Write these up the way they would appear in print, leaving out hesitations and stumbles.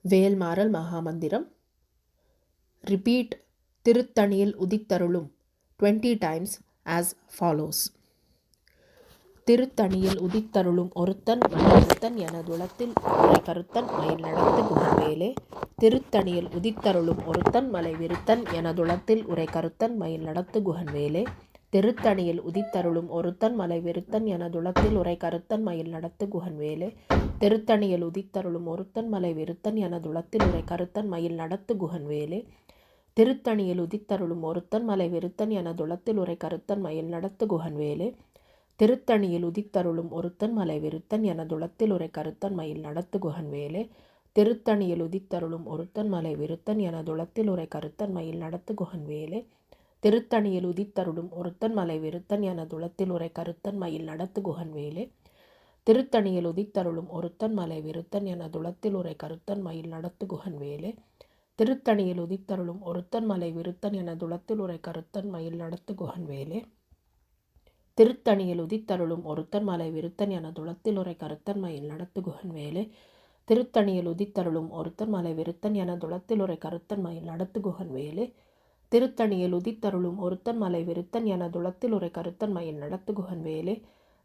Vel Maral மகாமந்திரம். Repeat திருத்தணியில் உதித்தருளும் 20 times as follows. திருத்தணியில் உதித்தருளும் ஒருத்தன் மணிவிருத்தன் எனதுளத்தில் உரை கருத்தன் மயில் நடத்து குகவேலே. திருத்தணியில் உதித்தருளும் ஒருத்தன் மலை விருத்தன் எனதுளத்தில் உரை கருத்தன் மயில் நடத்து குகன்வேலே. திருத்தணியில் உதித்தருளும் ஒருத்தன் மலை விருத்தன் எனதுளத்தில் உரை கருத்தன் மயில் நடத்து குகன்வேலே. திருத்தணியில் உதித்தருளும் ஒருத்தன் மலை விருத்தன் எனதுளத்தில் உரை கருத்தன் மயில் நடத்து குகன்வேலே. திருத்தணியில் உதித்தருளும் ஒருத்தன் மலை விருத்தன் எனதுளத்தில் உரை கருத்தன் மயில் நடத்து குகன்வேலே. திருத்தணியில் உதித்தருளும் ஒருத்தன் மலை விருத்தன் எனதுளத்தில் உரை கருத்தன் மயில் நடத்து குகன்வேலே. திருத்தணியில் உதித்தருளும் ஒருத்தன் மலை விருத்தன் எனதுளத்தில் உரை கருத்தன் மயில் நடத்து குகன்வேலே. திருத்தணியில் உதித்தருளும் ஒருத்தன் மலை விருத்தன் எனதுளத்தில் உரை கருத்தன் மயில் நடத்து குகன்வேலே. திருத்தணியில் உதித்தருளும் ஒருத்தன் மலை விருத்தன் எனதுளத்தில் உரை கருத்தன் மயில் நடத்து குகன்வேலே. திருத்தணியில் உதித்தருளும் ஒருத்தன் மலை விருத்தன் எனதுளத்தில் உரை கருத்தன் மயில் நடத்து குகன்வேலே. திருத்தணியில் உதித்தருளும் ஒருத்தன் மலை விருத்தன் எனதுளத்தில் உரை கருத்தன் மயில் நடத்து குகன்வேலே. திருத்தணியில் உதித்தருளும் ஒருத்தன் மலை விருத்தன் எனதுளத்தில் உரை கருத்தன் மயில் நடத்து குகன்வேலே. திருத்தணியில் உதித்தருளும் ஒருத்தன் மலை விருத்தன் எனதுளத்தில் உரை கருத்தன் மயில் நடத்து குகன்வேலே.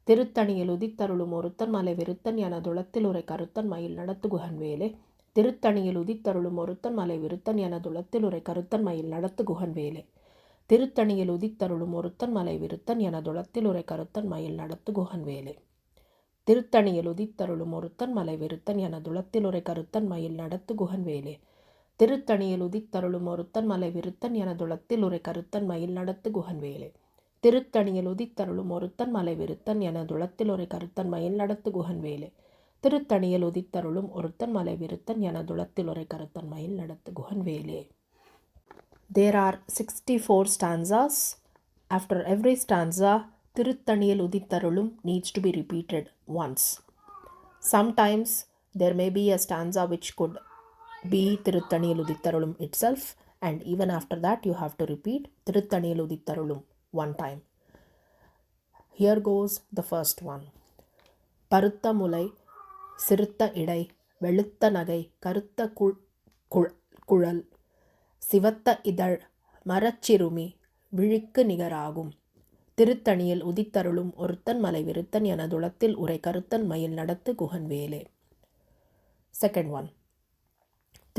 திருத்தணியில் உதித்தருளும் ஒருத்தன் மலை விருத்தன் எனதுளத்தில் உரை கருத்தன் மயில் நடத்து குகன்வேலே. திருத்தணியில் உதித்தருளும் ஒருத்தன் மலை விருத்தன் எனதுளத்தில் உரை கருத்தன் மயில் நடத்து குகன்வேலே. திருத்தணியில் உதித்தருளும் ஒருத்தன் மலை விருத்தன் எனதுளத்தில் உரை கருத்தன் மயில் நடத்து குகன்வேலே. திருத்தணியில் உதித்தருளும் ஒருத்தன் மலை விருத்தன் எனதுளத்தில் உரை கருத்தன் மயில் நடத்து குகன்வேலே. திருத்தணியில் உதித்தருளும் ஒருத்தன் மலை விருத்தன் எனதுளத்தில் உரை கருத்தன் மயில் நடத்து குகன்வேலே. திருத்தணியில் உதித்தருளும் ஒருத்தன் மலை விருத்தன் எனதுளத்தில் உரை கருத்தன் மயில் நடத்து குகன்வேலே. திருத்தணியில் உதித்தருளும் ஒருத்தன் மலை விருத்தன் எனதுளத்தில் உரை கருத்தன் மயில் நடத்து குகன்வேலே. There are 64 stanzas. After every stanza, திருத்தணியில் உதித்தருளும் needs to be repeated once. Sometimes there may be a stanza which could be திருத்தணியில் உதித்தருளும் itself, and even after that you have to repeat திருத்தணியில் உதித்தருளும் one time. Here goes the first one. பருத்த முலை சிறுத்த இடை வெளுத்த நகை கருத்த குழல் சிவத்த இதழ் மரச்சிறுமி விழிக்கு நிகராகும். திருத்தணியில் உதித்தருளும் ஒருத்தன் மலை விருத்தன் எனதுளத்தில் உரை கருத்தன் மயில் நடத்து குகன்வேலே. Second one.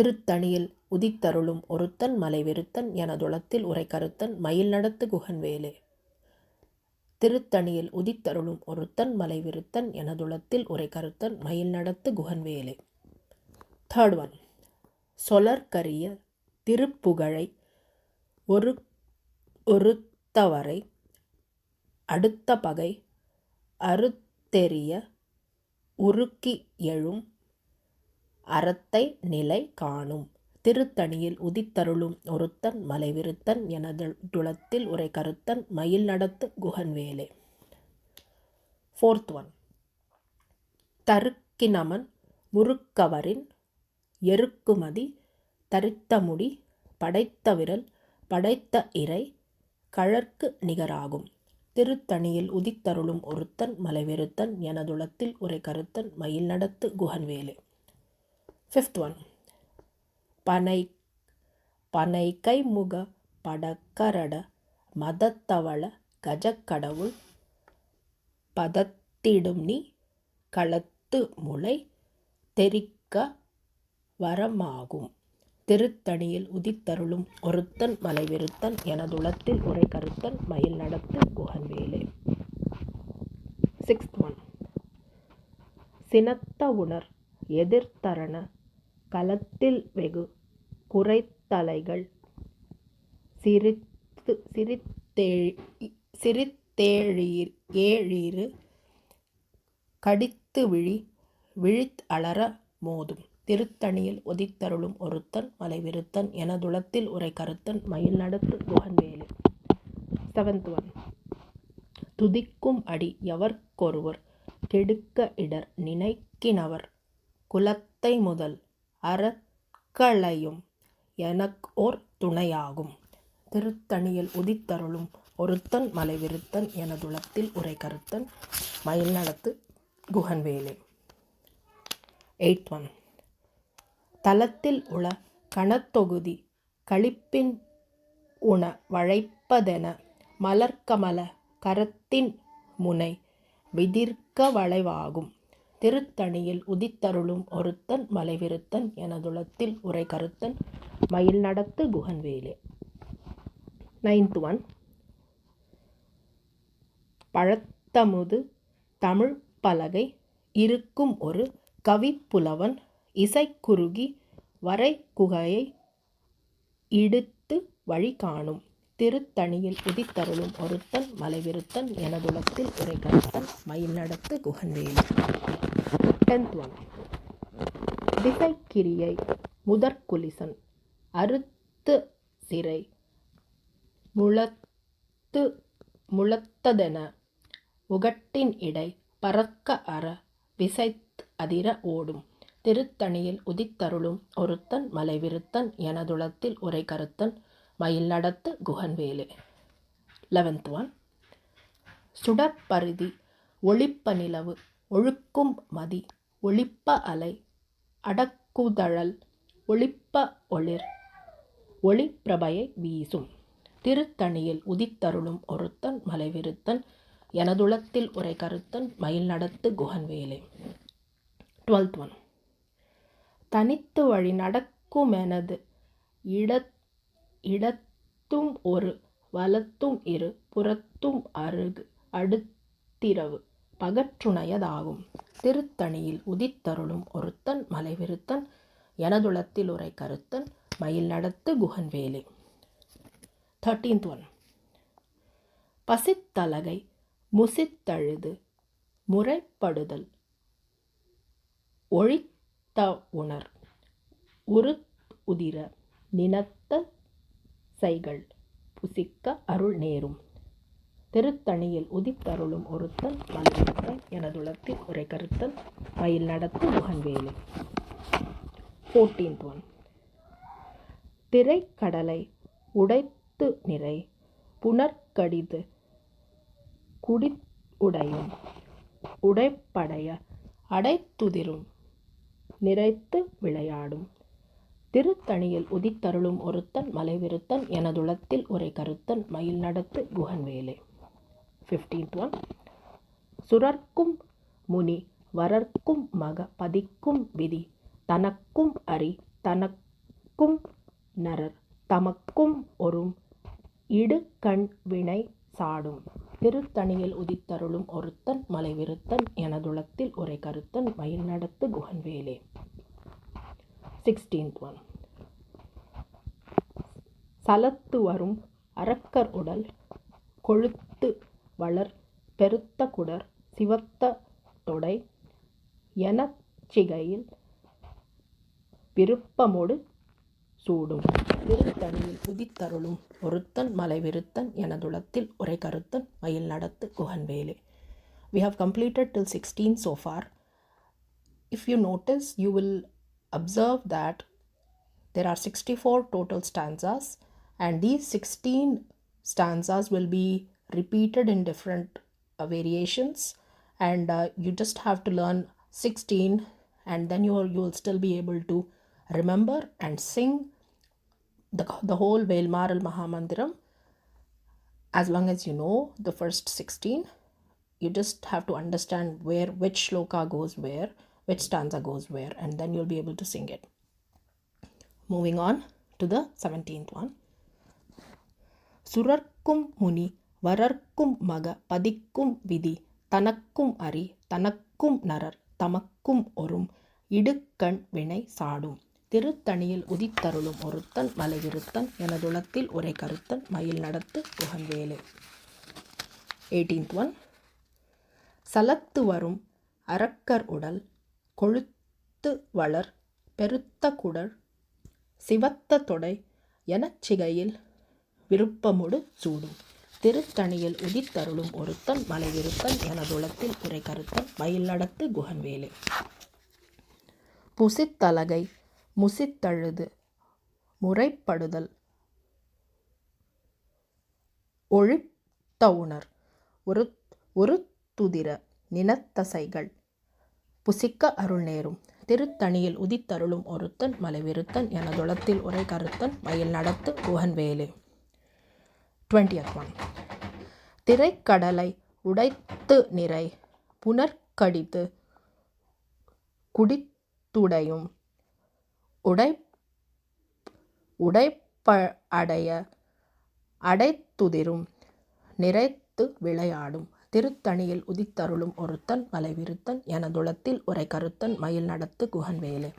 திருத்தணியில் உதித்தருளும் ஒருத்தன் மலை விருத்தன் எனதுளத்தில் உரை கருத்தன் மயில் நடத்து குகன்வேலே. திருத்தணியில் உதித்தருளும் ஒருத்தன் மலை விருத்தன் எனதுளத்தில் உரை கருத்தன் மயில் நடத்து குகன்வேலே. Third one. சொலற்கரிய திருப்புகழை ஒருத்தவரை அடுத்த பகை அறுத்தெறிய உருக்கி எழும் அறத்தை நிலை காணும். திருத்தணியில் உதித்தருளும் ஒருத்தன் மலை விருத்தன் எனதுளத்தில் உரை கருத்தன் மயில் நடத்து குகன்வேலே. Fourth one. தருக்கினமன் முறுக்கவரின் எருக்குமதி தரித்த முடி படைத்த விரல் படைத்த இறை கழற்கு நிகராகும். திருத்தணியில் உதித்தருளும் ஒருத்தன் மலை விருத்தன் எனதுளத்தில் உரை கருத்தன் மயில் நடத்து குகன்வேலே. Fifth one. பனை கைமுக படக்கரட மதத்தவள கஜக்கடவுள் பதத்திடும் நீ களத்து முளை தெரிக்க வரமாகும். திருத்தணியில் உதித்தருளும் ஒருத்தன் மலை விருத்தன் எனதுளத்தில் உரை கருத்தன் மயில் நடத்து குகன்வேலே. Sixth one. சினத்த உணர் எதிர்த்தரண களத்தில் வெகு குறைத்தலைகள் சிரித்தேழீரு கடித்து விழித் அலற மோதும். திருத்தணியில் உதித்தருளும் ஒருத்தன் மலை விருத்தன் எனதுளத்தில் உரை கருத்தன் மயில் நடத்து குகன்வேலே. Seventh one. துதிக்கும் அடி எவர்க்கொருவர் கெடுக்க இடர் நினைக்கினவர் குலத்தை முதல் அறக்களையும் எனக்கோர் துணையாகும். திருத்தணியில் உதித்தருளும் ஒருத்தன் மலை விருத்தன் எனதுளத்தில் உரை கருத்தன் மயில் நடத்து குகன்வேலே. Eighth one. தலத்தில் உள கணத்தொகுதி களிப்பின் உண வளைப்பதென மலர்க்கமல கரத்தின் முனை விதிர்க்க வளைவாகும். திருத்தணியில் உதித்தருளும் ஒருத்தன் மலைவிருத்தன் எனதுளத்தில் உரை கருத்தன் மயில் நடத்து குகன்வேலே. 9th one. பழத்தமுது தமிழ் பலகை இருக்கும் ஒரு கவிப்புலவன் இசைக்குறுகி வரை குகையை இடுத்து வழி காணும். திருத்தணியில் உதித்தருளும் ஒருத்தன் மலைவிருத்தன் எனதுளத்தில் உரை கருத்தன் மயில் நடத்து குகன்வேலே. 10th one. திசைக்கிரியை முதற்குலிசன் அறுத்து சிறை முழத்ததென உகட்டின் இடை பறக்க அற விசைத் அதிர ஓடும். திருத்தணியில் உதித்தருளும் ஒருத்தன் மலைவிருத்தன் எனதுளத்தில் உரை கருத்தன் மயில் நடத்து குகன்வேலே. 11th one. சுடற்பரிதி ஒளிப்ப நிலவு ஒழுக்கும் மதி ஒளிப்ப அலை அடக்குதழல் ஒளிப்ப ஒளிர் ஒளிப்பிரபையை வீசும். திருத்தணியில் உதித்தருளும் ஒருத்தன் மலைவிருத்தன் எனதுளத்தில் உரை கருத்தன் மயில் நடத்து குகன்வேலே. 12th one. தனித்து வழி நடக்குமெனது இடத்தும் ஒரு வலத்தும் இரு புறத்தும் அடுத்திரவு பகற்றுணையதாகும். திருத்தணியில் உதித்தருளும் ஒருத்தன் மலைவிருத்தன் எனதுளத்தில் உரை கருத்தன் மயில் நடத்து குகன்வேலே. 13th one. பசித்தலகை முசித்தழுது முறைப்படுதல் ஒழித்த உணர் உதிர நினத்த சைகள் புசிக்க அருள் நேரும். திருத்தணியில் உதித்தருளும் ஒருத்தன் மலைவிருத்தன் எனதுளத்தில் உரை கருத்தன் மயில் நடத்து குகன்வேலே. 14th one. திரைக்கடலை உடைத்து நிறை புனர்கடிது குடி உடையும் உடைப்படைய அடைத்துதிரும் நிறைத்து விளையாடும். திருத்தணியில் உதித்தருளும் ஒருத்தன் மலைவிருத்தன் எனதுளத்தில் உரை கருத்தன் மயில் நடத்து குகன்வேலே. 15th one. சுரர்க்கும் முனி வரர்க்கும் மக பதிக்கும் விதி தனக்கும் அறி தனக்கும் நரர் தமக்கும் ஒரும் இடுகண் வினை சாடும். திருத்தணியில் உதித்தருளும் ஒருத்தன் மலைவிருத்தன் எனதுளத்தில் உரை கருத்தன் மயில் நடத்து குகன்வேலே. 16th one. சலத்து வரும் அரக்கர் உடல் கொழுத்து வளர் பெருத்த குடர் சிவத்த தொடை எனச்சிகையில் விருப்பமோடு சூடும். திருத்தணியில் உதித்தருளும் ஒருத்தன் மலைவிருத்தன் எனதுளத்தில் உரை கருத்தன் மயில் நடத்து குகன்வேலே. We have completed till 16 so far. If you notice, you will observe that there are 64 total stanzas, and these 16 stanzas will be repeated in different variations, and you just have to learn 16, and then you will still be able to remember and sing the whole Velmaral Mahamandiram. As long as you know the first 16, you just have to understand which shloka goes where, which stanza goes where, and then you'll be able to sing it. Moving on to the 17th one. சுரர்க்கும் முனி வரர்க்கும் மக பதிக்கும் விதி தனக்கும் அறி தனக்கும் நரர் தமக்கும் ஒரும் இடுக்கண் வினை சாடும். திருத்தணியில் உதித்தருளும் ஒருத்தன் மலைவிருத்தன் எனதுளத்தில் உரை கருத்தன் மயில் நடத்து குகன்வேலே. 18th one. சலத்து வரும் அரக்கர் உடல் கொழுத்து வளர் பெருத்த குடர் சிவத்த தொடை எனச்சிகையில் விருப்பமுடு சூடும். திருத்தணியில் உதித்தருளும் ஒருத்தன் மலைவிருத்தன் எனதுளத்தில் உரை கருத்தன் மயில் நடத்து குகன்வேலே. புசித்தலகை முசித்தழுது முறைப்படுதல் ஒழித்த உணர் ஒரு துதிர நினத்தசைகள் புசிக்க அருள் நேரும். திருத்தணியில் உதித்தருளும் ஒருத்தன் மலைவிருத்தன் எனதுளத்தில் உரை கருத்தன் மயில் நடத்து குகன்வேலே. 20th one. திரைக்கடலை உடைத்து நிறை புனற்கடித்து குடித்துடையும் உடைப்படைய அடைத்துதிரும் நிறைத்து விளையாடும் திருத்தணியில் உதித்தருளும் ஒருத்தன் மலைவிருத்தன் எனதுளத்தில் உரை கருத்தன் மயில் நடத்து குகன்வேலே.